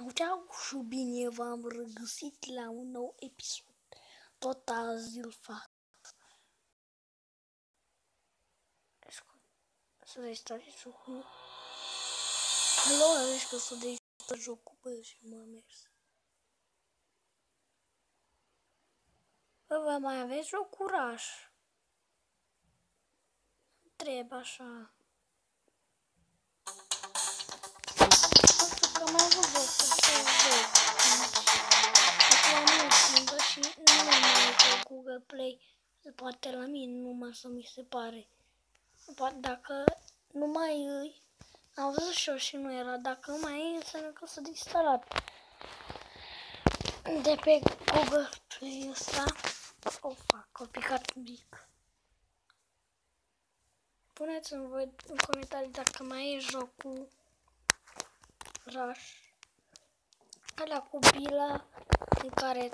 Ceau și bine v-am regăsit la un nou episod. Tot azi îl fac. Să restart jocul. Hello, zici că să restart jocul, bă, și m-a mers. Bă, vă mai aveți o curaj? Întreb așa. Nu știu că mai avut jocul să joc. Acum nu schimbă și nu mai pe Google Play. Poate la mine numai să mi se pare. Poate dacă nu mai îi, am văzut și eu și nu era, dacă mai e, înseamnă că s-a instalat de pe Google Play ăsta. O fac, o picat un pic. Puneți-mi voi în comentarii dacă mai e jocul Rush, ăla cu bila în care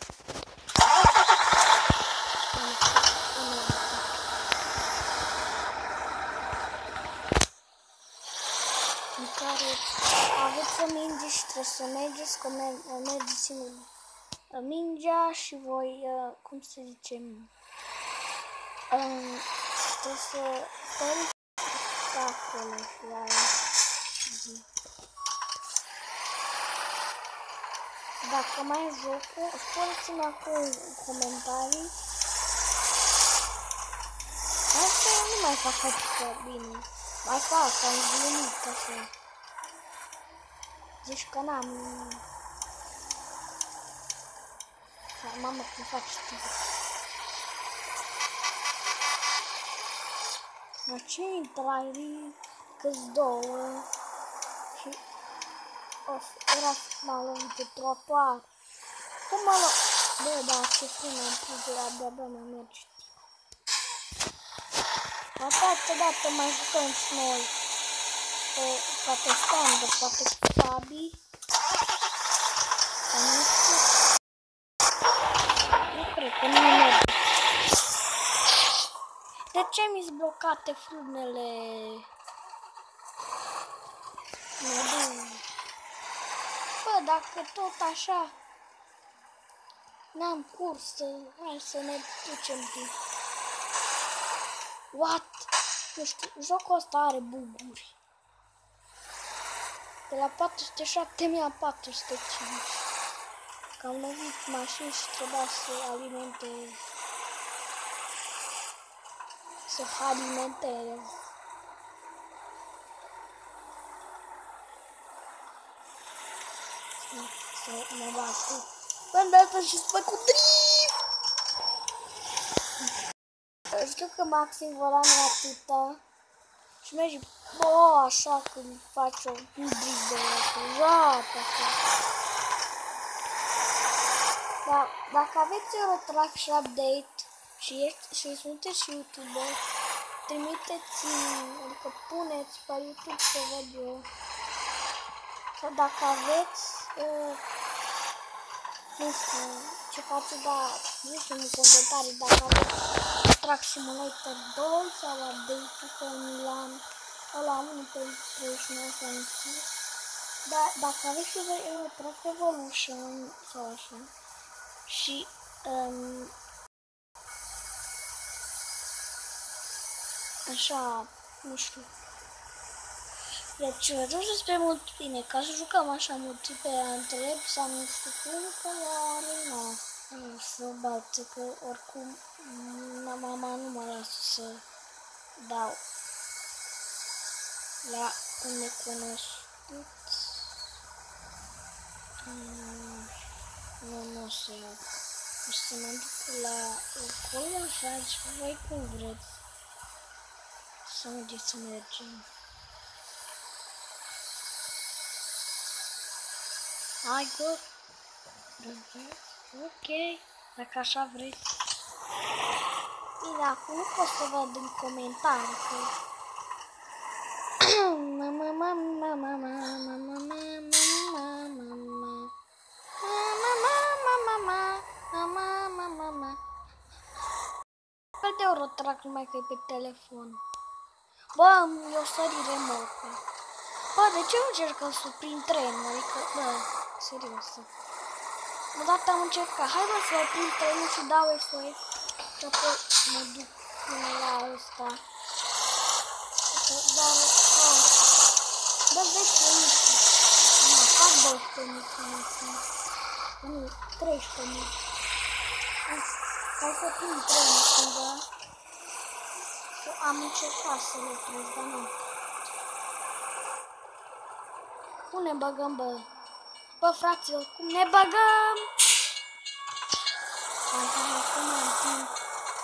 aveți să mingi și trebuie să mergeți, că mergeți în mingea și voi, cum să zicem, trebuie să stăriți acolo și aia. Dacă mai e jocul, spuneți-mi acum în comentarii. Asta nu mai fac atât bine. Mai fac, am glumit așa. Zici că n-am... Mamă, cum fac știi. La ce intrari? Că-s două. Și... era m-a lovit de trotuar. Cum mă luat? Bă, da, ce frumos am pus de la de-abia mă merge. Poate dată mai jucăm și noi. Poate standard, poate cu Fabi. Sau nu știu. Nu cred că nu merge. De ce mi-s blocate frânele? Bă, dacă tot așa n-am cursă, hai să ne ducem timp. What? Nu știu, jocul ăsta are buguri. De la 407 mi-a 405. Că am lovit mașini și trebuia să alimentez. Să alimentez. Să mă bat cu... Bă, de asta și spui cu drift! Știu că maxim volanul e atâta. Și mergi, bă, așa când faci un drift de la joacă. Dar dacă aveți Eurotrack și update și sunteți și YouTuber, trimiteți-mi, adică puneți pe YouTube să văd eu. Sau dacă aveți, nu știu ce faceți, dar ziceți în comentarii dacă aveți Truck Simulator 2 sau update-ul pe Milan, ăla 1 pe 39 sau nu știu. Dar dacă aveți și voi Eurotrack Evolution sau așa, și așa, nu știu. Deci, duceți pe multipline, ca să jucăm așa multiple, întreb sau nu știu cum, că la arena să bată, că oricum mama nu mă lasă să dau la un necunoscut. Nu o să iau. O să mă duc la acolo, așa, și voi cum vreți. Să unde să mergem. Hai, go! Ok, dacă așa vreți. Bine, acum nu pot să văd în comentarii că... Fel de Eurotrack numai că e pe telefon. Bă, eu sări remorca. Bă, de ce nu încercăm să prind trenul? Adică, bă... Serios. Odată am încercat. Hai mă să oprim trenul și dau SOS. Și apoi mă duc până la ăsta. Dar, da, 10 minute. Nu, fac 12 minute. Nu, 13 minute. Hai să oprim trenul cumva. Am încercat să le opresc, dar nu. Cum ne băgăm, bă? Bă, fraților, cum ne băgăm? Hai, să mai întâlnim.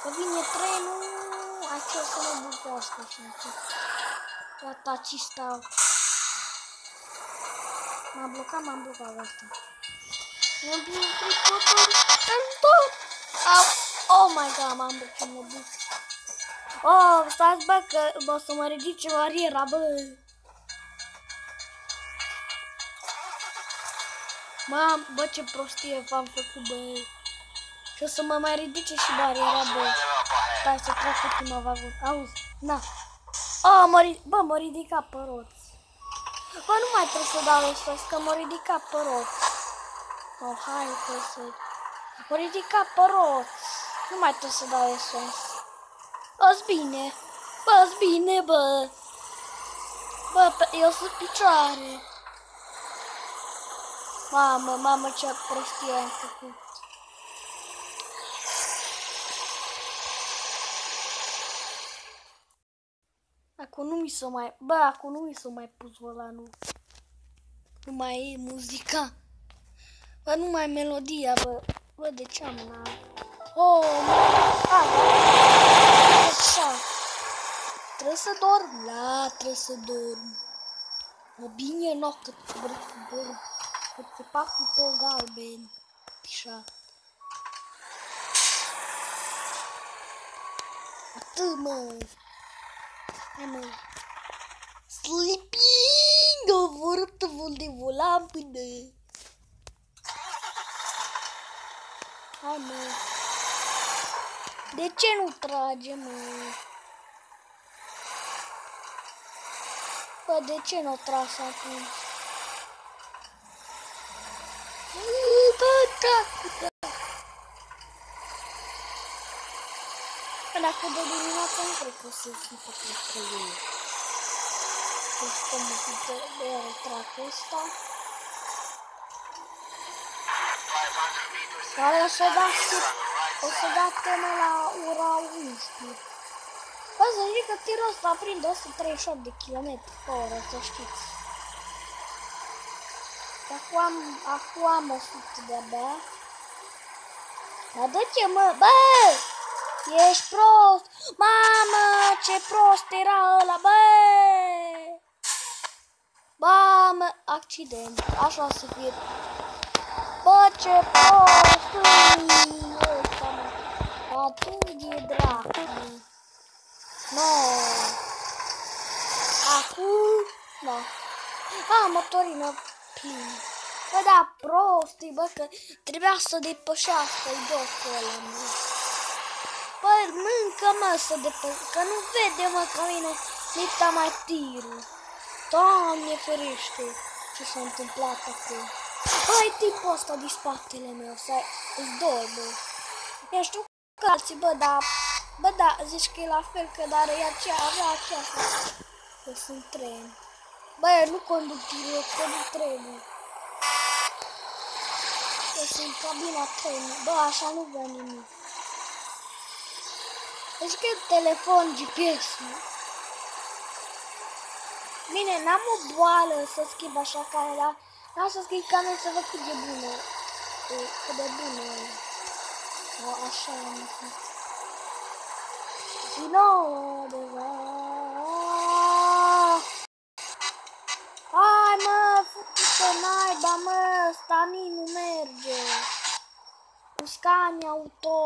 Că vine trenul. Aici o să mă bucoască și încet. Gata, aici stau. M-am blocat asta. Mi-am bine tripotul. Ajutor! Au! Oh my god, m-am blocat, mă duc. Oh, stați, bă, că o să mă ridice bariera, bă. Mam, bă, ce prostie v-am făcut, bă. Și o să mă mai ridice și bariera, bă. Stai să trec ultima vagon. Auzi, na. Oh, mă ridica pe roți. Bă, nu mai trebuie să dau ăsta, că mă ridica pe roți. Oh, hai, că să... Mă ridica pe roți. Nu mai trebuie să dau ăsta. Bă-s bine. Bă-s bine, bă. Bă, eu sunt picioare. Mamă, ce prostie am făcut. Acum nu mi s-o mai... Bă, acum nu mi s-o mai pus volanul. Nu mai e muzica. Bă, nu mai e melodia, bă. Bă, de ce am una? Oh, trebuie să dorm? La, trebuie să dorm. Mă, bine, no, cât vrei să dorm. Cât se fac cu tot galben. Pișa. Atât, mă. Hai, mă. Sleeping! O vorbită de volan până. Hai, mă. De ce nu trage, mă? Bă, de ce nu tras acum? Bă, dracu, Bă, dacă de dimineață nu cred că o să fiu pe plăcăie. Deci, cum de tracul ăsta. Dar o să da până la ora 11. Bă, să zic că tirul ăsta prinde 138 de km pe oră, să știți. Acum am 100 de-abia. Dar de ce, mă? Bă! Ești prost! Mamă, ce prost era ăla, bă! Mamă, accident. Așa o să fie. Bă, ce prost! Ăsta, mă. Atunci e dracu. No. Acum, da. Motorină plină. Bă, da, prostii, bă, că trebuia să depășească jocul ăla, mă. Bă, mâncă, mă, să depășească, că nu vede, mă, că vine lipta mai tirul. Doamne ferește, ce s-a întâmplat acum. Bă, e tipul ăsta din spatele meu, să-ți dor, bă. Eu știu că alții, bă, da, zici că e la fel, că dar e avea aceasta. Eu sunt tren. Bă, eu nu conduc tirul, eu conduc trenul. Eu sunt cabina trenului. Bă, așa nu vrea nimic. Deci că e telefon GPS, nu? Bine, n-am o boală să schimb așa care, dar n-am să schimb canul să văd cât de bună. Cât de bună e. Așa am zis. Și nouă deja. Hai, mă, făcut-o naiba, mă, ăsta nu merge. Cu Scania Auto.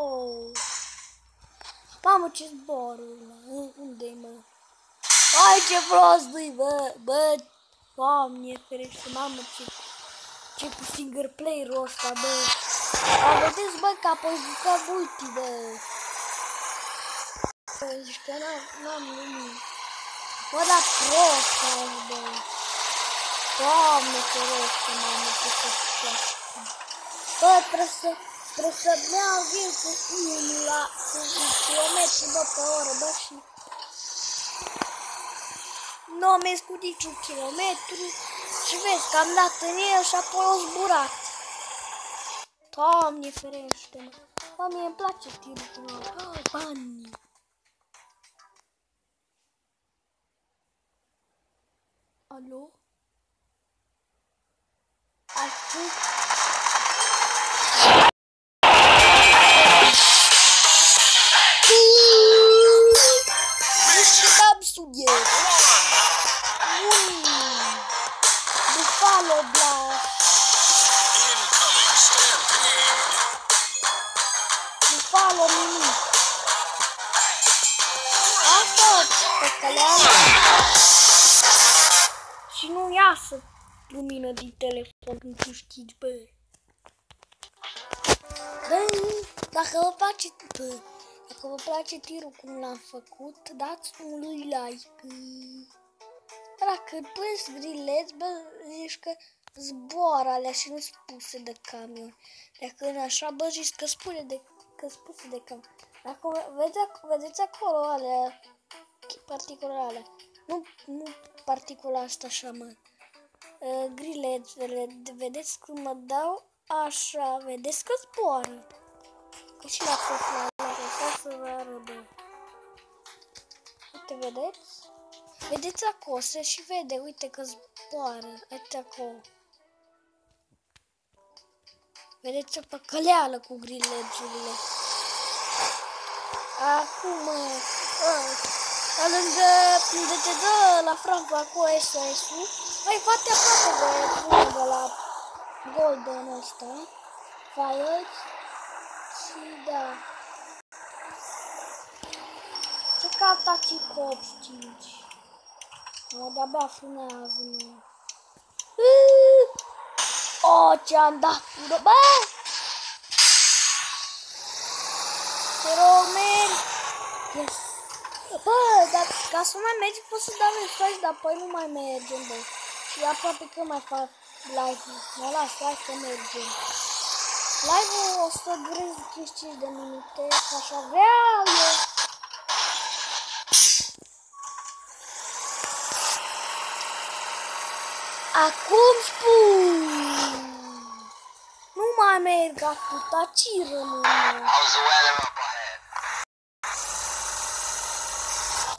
Mamă, ce zborul ăla. Unde-i, mă? Hai, ce prost-i, bă, Doamne ferește, mamă, ce cu single player-ul ăsta, bă. Dar vedeți, bă, că apoi jucat multi, bă. Bă, zici că n-am nimic. Bă, dar prost, bă. Doamne ferește, mamă, ce Bă, trebuie să meargă cu 1 la 1 kilometri, bă, pe oră, bă, și... Nu am mers cu niciun kilometru și vezi că am dat în el și apoi o zburat. Doamne ferește-mă. Bă, mie îmi place tirul cu la bani. Alo? Acum... Am subiect. Buffalo Blast. Buffalo Mini. Asta pe caleală. Și nu iasă lumină din telefon când tu știi, bă. Bă, dacă vă place tirul cum l-am făcut, dați un like. Dacă pus grileți, bă, zici că zboară alea și nu spuse de camion. Dacă nu așa, bă, zici că spuse de camion. Dacă vedeți acolo alea, particulele alea. Nu particula asta așa, mă. Grilețele, vedeți cum mă dau? Așa, vedeți că zboară. Că și la fotla ca să vă arăt, bă. Uite, vedeți? Vedeți acolo, se și vede, uite că zboară. Uite acolo. Vedeți o păcăleală cu grilețurile. Acum, lângă unde te dă la Franca cu SOS-ul, mai foarte aproape de la Golden ăsta, Files și da. Ce caută-ți cop, știți? Mă, de-abia frânează, mă. O, ce-am dat pură, bă! Te rog, mergi! Yes! Bă, dar ca să mai mergi poți să dau mesaj, dar apoi nu mai mergem, bă. Și aproape că mai fac live-ul. Mă las, hai să mergem. Live-ul o să dureze 55 de minute, ca așa vreau eu. Acum spun! Nu mai merg atâta, ci rămâne.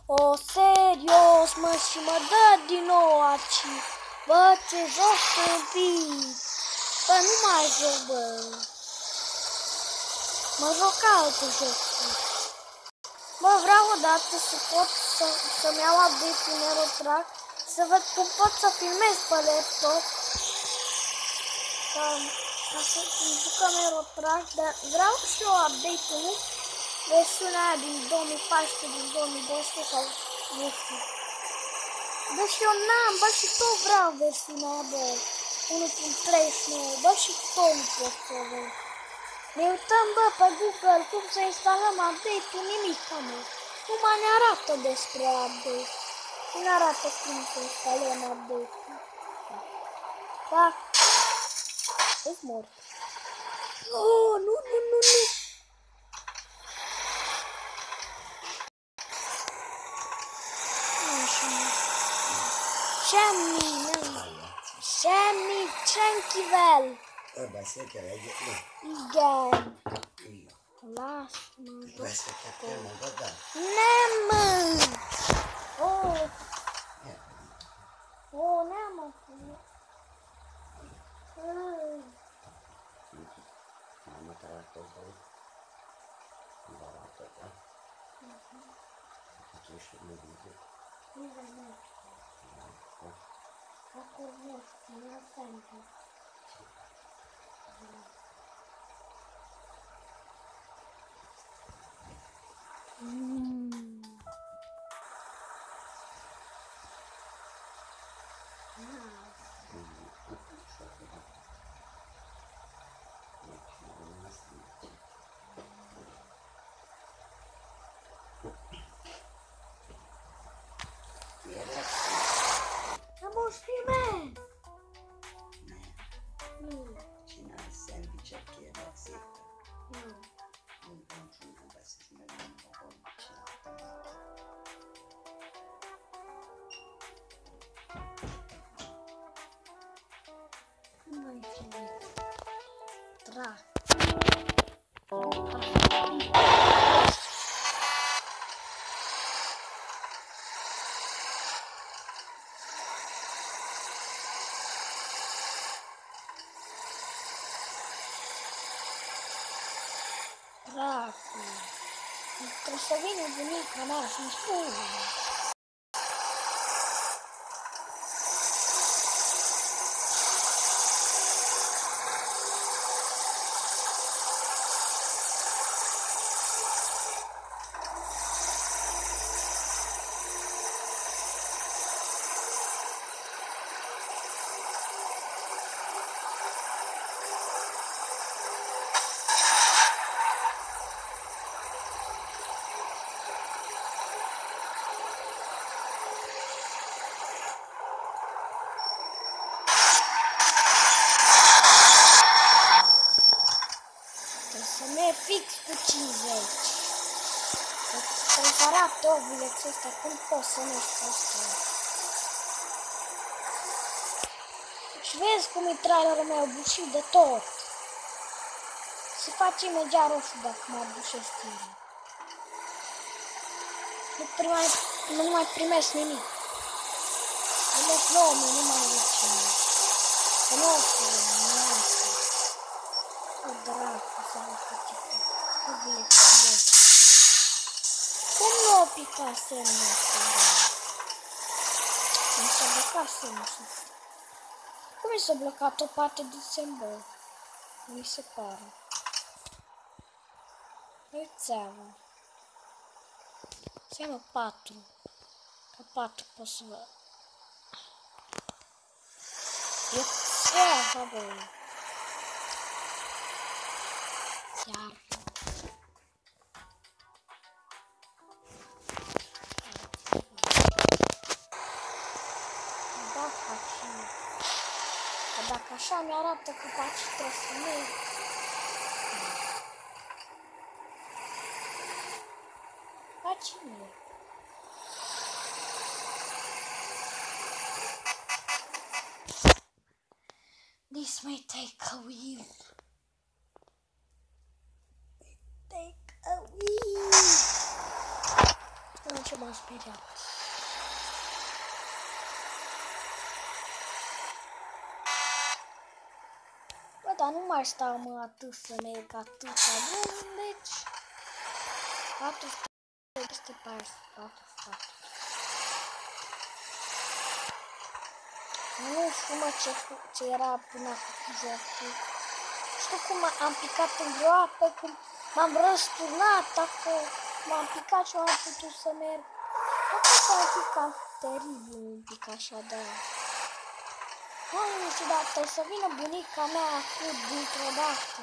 O, serios, mă, și mă dă din nou aici. Bă, ce joc tâmpit. Bă, nu mai joc, bă. Mă joc altă joc. Bă, vreau odată să pot să-mi iau update-ul Neurotrack, să văd cum pot să filmez pe laptop. Ca să-mi jucăm Neurotrack, dar vreau și eu update-ul, versiunea aia din 2014, din 2012 sau nu știu. Bă, și eu n-am, bă, și tot vreau versiunea aia, bă, 1.39, bă, și tot nu pot să văd. Ne uităm, bă, pe Google cum să instalăm update-ul, nimic, mă. Numai ne arată despre update. Nu ne arată cum să instalăm update-ul. Da. Ești mort. Oh, nu. Semmi, tranquivel. Beszélj kell egyet, Igen. Lasă-mă. beszélgettél magaddal? Nem. Oh. Oh, nem akarok. Nem találkozol. Barátodra. Hát most megnézzük. Akkor most már szerintem. Most filmez! Nu. Nu vai să fie mai Nu mai fi. Drac. Dracu. Trebuie să vină bunica mea să-mi spună. Fix cu 50. Trebuie să arate ovulețul ăsta cum poți să mergi pe ăsta. Și vezi cum e trailerul meu bușit de tot. Se face imediat roșu dacă mă bușesc tirul. Nu mai primesc nimic. Primesc 9000, nu mai zic ce mai. Că nu o să nu asta. O dracu să vă face pe ovulețul ăsta. Cum nu o pica semnul ăsta, da? Cum s-a blocat semnul ăsta? Cum i s-a blocat o parte de sembol? Mi se pare. Uite-vă. Seamă 4. Că 4 pot să vă... Uite-vă, băi. Iar. Dacă așa mi-arată că faci trebuie să merg. Faci mie. This may take a while. Nu ce m-am speriat. Bă, dar nu mai stau mă atât să merg atâta drum, deci 400 peste 400. Nu știu mă ce era până acum jocul. Știu cum am picat în groapă, cum m-am răsturnat acolo, m-am picat și am putut să merg. Acum s-a picat teribil un pic așa, dar... Nu știu, dar trebuie să vină bunica mea acum dintr-o dată.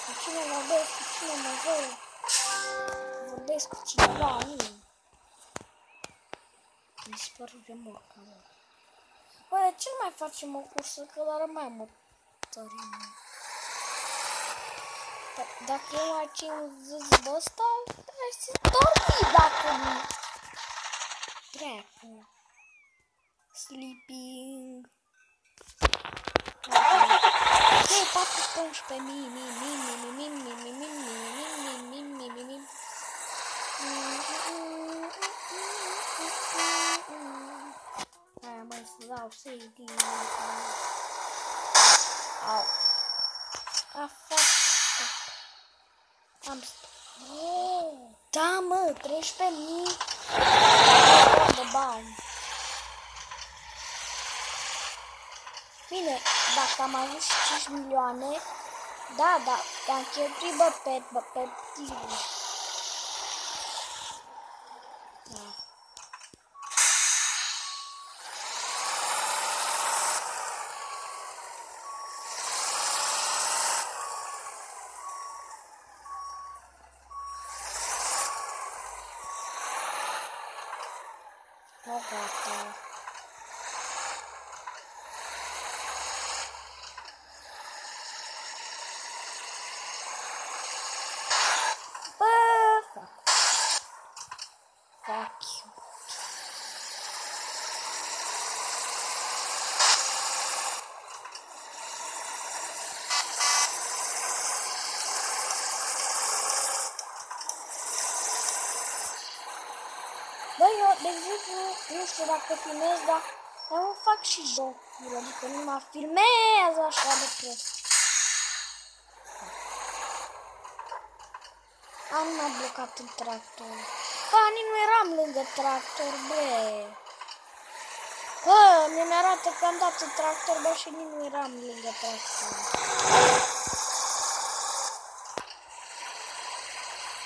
Cu cine vorbesc, cu cine mă văd? Vorbesc cu cineva, nu. Mi se pare remorca lor. Bă, de ce nu mai facem o cursă? Că doar mai mă tărim. Dacă eu mai țin de ăsta, trebuie să dormi dacă nu. Dracu. Sleeping. Ok, 411 Aia mă să dau CD. Au. Afară. Am da mă, 13.000 de bani. Bine, dacă am avut și 5 milioane, da, am cheltuit pe tigru. Da. Nu gata. Fuck you. Băi, eu, de exemplu, nu știu dacă filmez, dar eu fac și jocuri, adică nu mă filmez așa de prost. Am m-a blocat în tractor. Bă, nici nu eram lângă tractor, bă. Bă, mi arată că am dat în tractor, bă, și nici nu eram lângă tractor.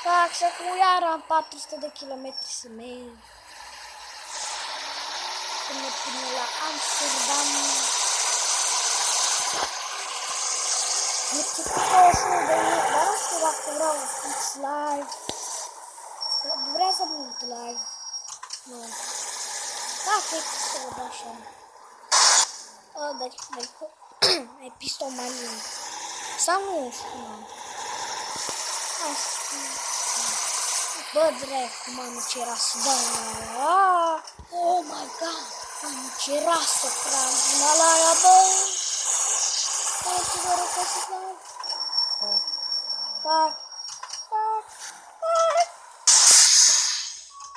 Fac să cu iar am 400 de kilometri să merg. Până la Amsterdam. Este cu 21 de minute, dar nu știu dacă vreau fix live. Vrea să mult live. Nu. Da, cred că să văd așa. Ai piston mai lung. Sau nu știu, nu. Bă, dracu, mamă, ce era să dau în aia. Oh my god, mamă, ce era să trag în aia, bă. Hai să vă rog să dau. Fuck.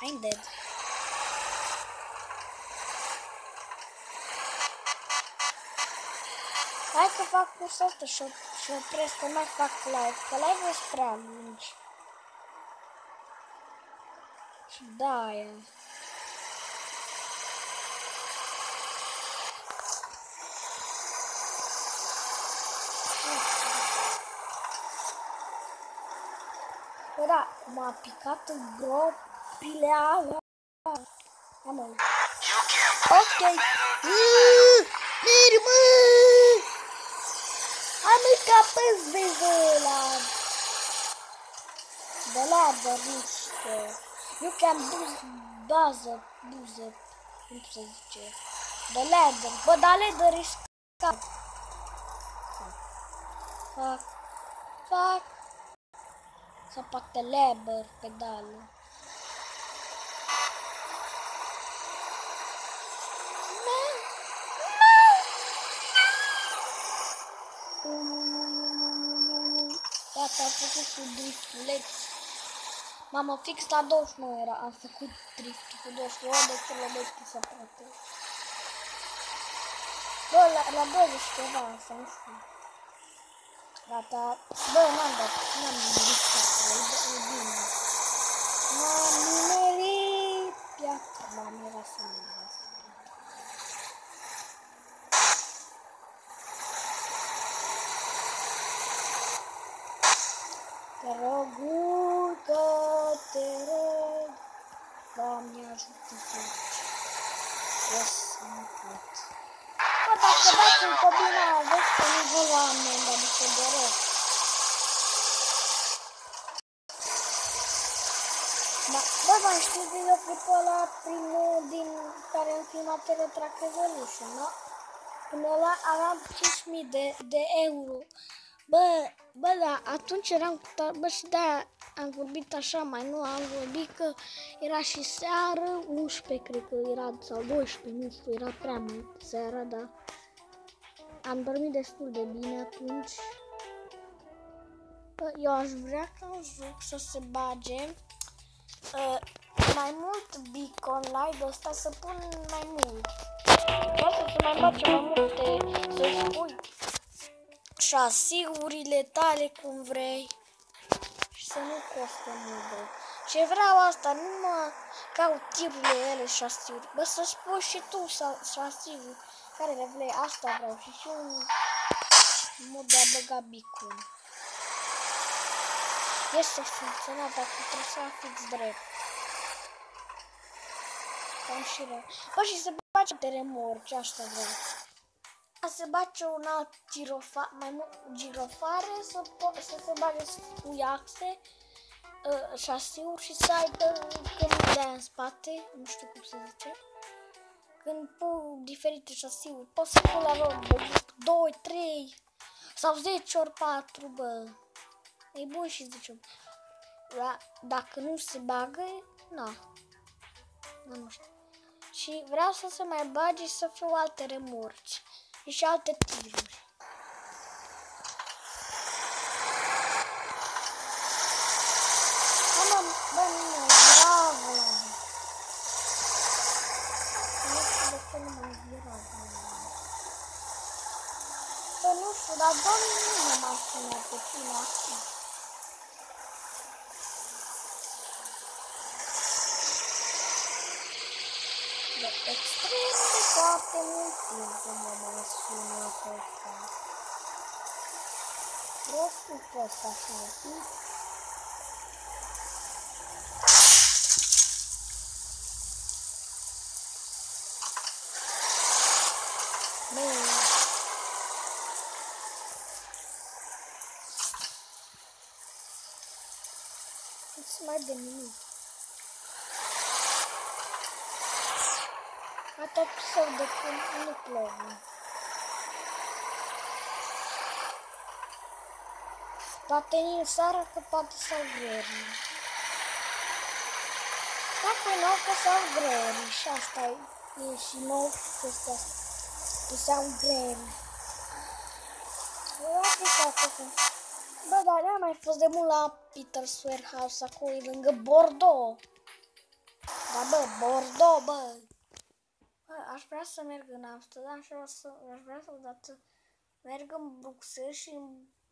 I'm dead. Hai că fac cursa asta și opresc, că mai fac live, că live-ul sunt prea lungi. Și da-aia. Bă, da, m-a picat în gropile alea. Ok. Miri, mă! Am încapăt de ăla. De ladder, nu știu. You can buzz up, cum se zice. The ladder, bă, dar ladder e scat. Fuck. Sau poate lever, pedală. Gata, am făcut cu driftuleț. Mamă, fix la 29 era, am făcut driftul cu 29 de kilometri să poate. Bă, la 20 ceva, asta nu știu. Gata, bă, n-am nimerit piatra, e bine. N-am nimerit piatra, m-am mirat să nimerit. Te rog, urcă, te rog, Doamne ajută să o să nu pot. Bă, dacă dați un copil, aveți că nu vă la amendă, adică de rău. Bă, mai știu videoclipul ăla primul din care am filmat Teletrack Evolution, da? Până ăla aveam 5.000 de euro. Bă, da, atunci eram cu tare, bă, și de-aia am vorbit așa, mai nu am vorbit că era și seară, 11 cred că era, sau 12, nu știu, era prea mult seara, da. Am dormit destul de bine atunci. Bă, eu aș vrea ca un joc să se bage mai mult beacon live ăsta, să pun mai mult. Vreau să se mai bage mai multe, să spui șasiurile tale cum vrei și să nu coste mult, bă. Ce vreau asta, nu mă caut tirurile ele șasiuri. Bă, să spui și tu șasiuri care le vrei, asta vreau și un mod de a băga beacon. Este funcționat, dacă trebuie să fix drept. Cam și rău. Bă, și se bage de remorci, asta vreau. Se bage un alt girofare, să se bage spuiaxe, șasiuri și să aibă când dea în spate, nu știu cum se zice. Când pun diferite șasiuri, poți să pun la loc, bă, 2, 3 sau 10 ori 4, bă. E bun și 10 ori. Dacă nu se bagă, na. Nu știu. Și vreau să se mai bage și să fiu alte remorci și alte tiruri. Bă, nu, bravo! Nu știu de ce nu mă virav. Bă, nu știu, dar doamne nu mă mai sună pe cine așa. De extrem de foarte mult timp nu mă mai sună pe ăsta. Prostul pe ăsta și mă timp. Nu mai de nimic. Atât sau de când nu plouă. Poate în seara că poate sau greri. Dacă nu că sau greri și asta e și nou chestia asta. Că sau greri. Bă, dar n-am mai fost de mult la Peter's Warehouse, acolo e lângă Bordeaux. Da, bă, Bordeaux, bă. Bă, aș vrea să merg în Amsterdam și aș vrea să odată merg în Bruxelles și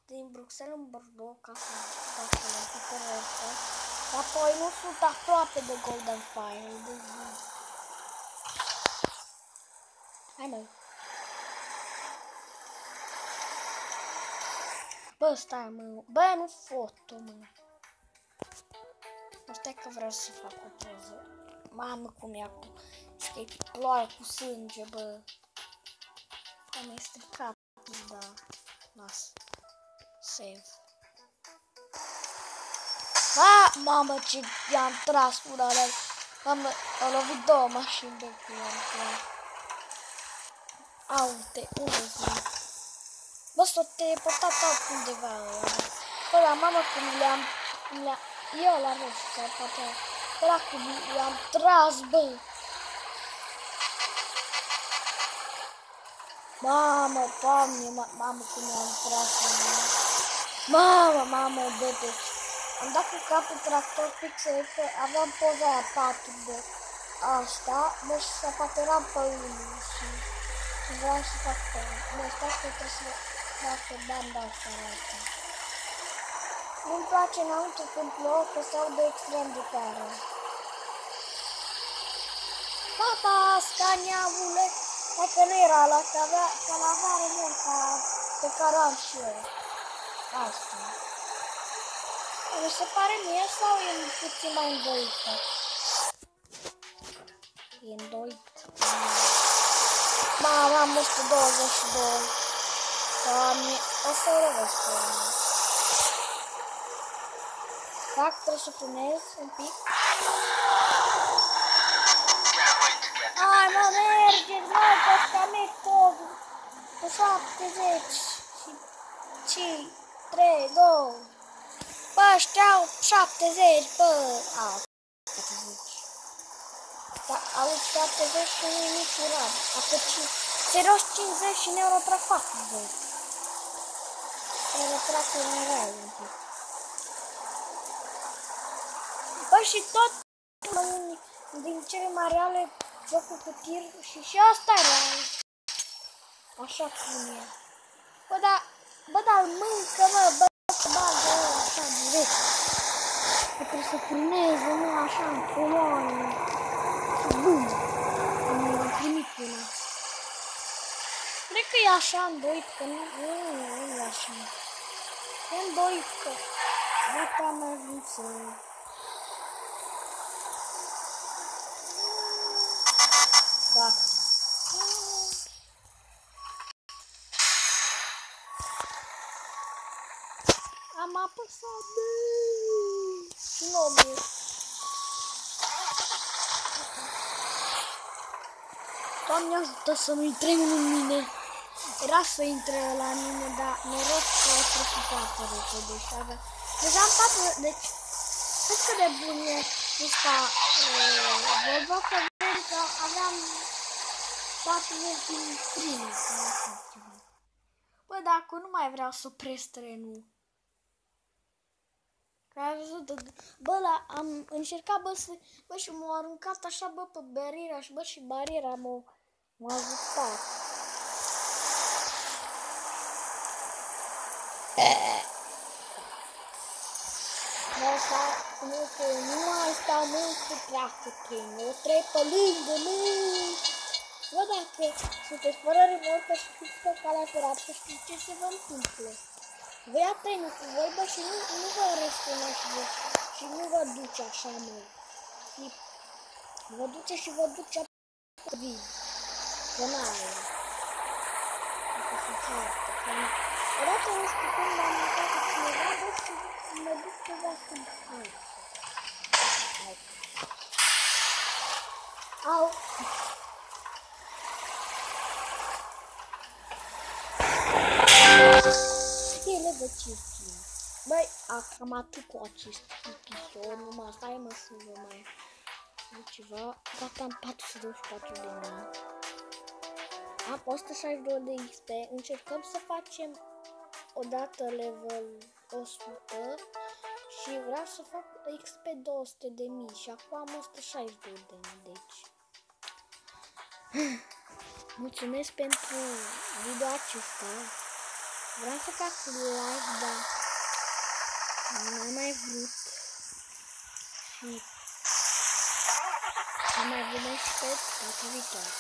din Bruxelles în Bordeaux ca să fac la Peter's Warehouse. Dar apoi nu sunt aproape de Golden Fire. Hai, mă. Bă, stai, mă. Bă, nu foto, mă. Nu stai că vreau să fac o poză. Mamă, cum e acum. Și că e ploaie cu sânge, bă. Am stricat, da. Las. Save. A, mamă, ce i-am tras una alea. Mamă, au lovit două mașini de cu i-am. Aute, unde sunt? Bă, s-o teleportat altundeva ăla. Bă, la mamă cum le-am... Eu la roșu, sau poate... Ăla cum le-am tras, bă. Mamă, Doamne, mamă cum le-am tras, bă. Mamă, băte. Am dat cu capul tractor pixel, că aveam poza aia 4 de asta, bă, și să fac eram pe unul și vreau să fac pe unul. Bă, stai că trebuie să fac pe banda asta arată. Nu-mi place înăuntru când plouă, că se aude extrem de tare. Tata, scaniavule! Dacă nu era ăla, că l-avea remorca pe care am și eu. Asta. Mi se pare mie sau e puțin mai îndoită? E îndoit. Mamă, am 122. Doamne, o să o răvesc pe mine. Fac, trebuie să frânez un pic. Hai, mă, mergeți, mă, pe ăsta merg codul. Pe 70 și 3, 2. Bă, ăștia 70, bă. A, 70. Dar au 70 și nu e nici urat. Atât și serios 50 și neurotrafac, bă. Neurotracul nu era un pic. Bă, și tot din cele mai reale jocul cu tir și asta era așa cum e. Bă, dar mâncă, mă, bă, bagă așa direct. Că trebuie să frâneze, nu așa în coloană. Și bum! Am primit una. Cred că e așa îndoit, că nu e așa. E îndoit, că uite am ajuns să... Da. Am apăsat și nu mi-e. Doamne ajută să nu-i tremur în mine. Era să intre la mine, dar noroc că a trecut foarte repede și avea. Deja am 4, deci cât de bun e ăsta vreau să văd că aveam 40 din primul. Bă, dacă nu mai vreau să opresc trenul. Bă, am încercat, bă, și m-a aruncat așa, bă, pe bariera și, bă, și bariera m-a ajutat. Nu mai stau mult să treacă trenul, o trec pe lângă. Bă, dacă sunteți fără remorcă și fiți pe calea ferată, știți ce se vă întâmplă. Vă ia trenul cu voi, bă, și nu vă răspuneți și nu vă duce așa, mă. Vă duce și vă duce pe vii. Că n-are. Dacă se ceartă. Odată nu știu când am mâncat cu cineva, bă, și mă duc ceva să-mi ceartă. Au. Ele de cinstit. Băi, cam atât cu acest episod, numai stai mă să vă mai ceva. Gata, am 424 de mii. Am 162 de XP. Încercăm să facem odată level 100 și vreau să fac XP 200 de mii și acum am 162 de mii, deci. Mulțumesc pentru video acesta. Vreau să fac live, dar nu am mai vrut. Și am mai vrut și pe data viitoare.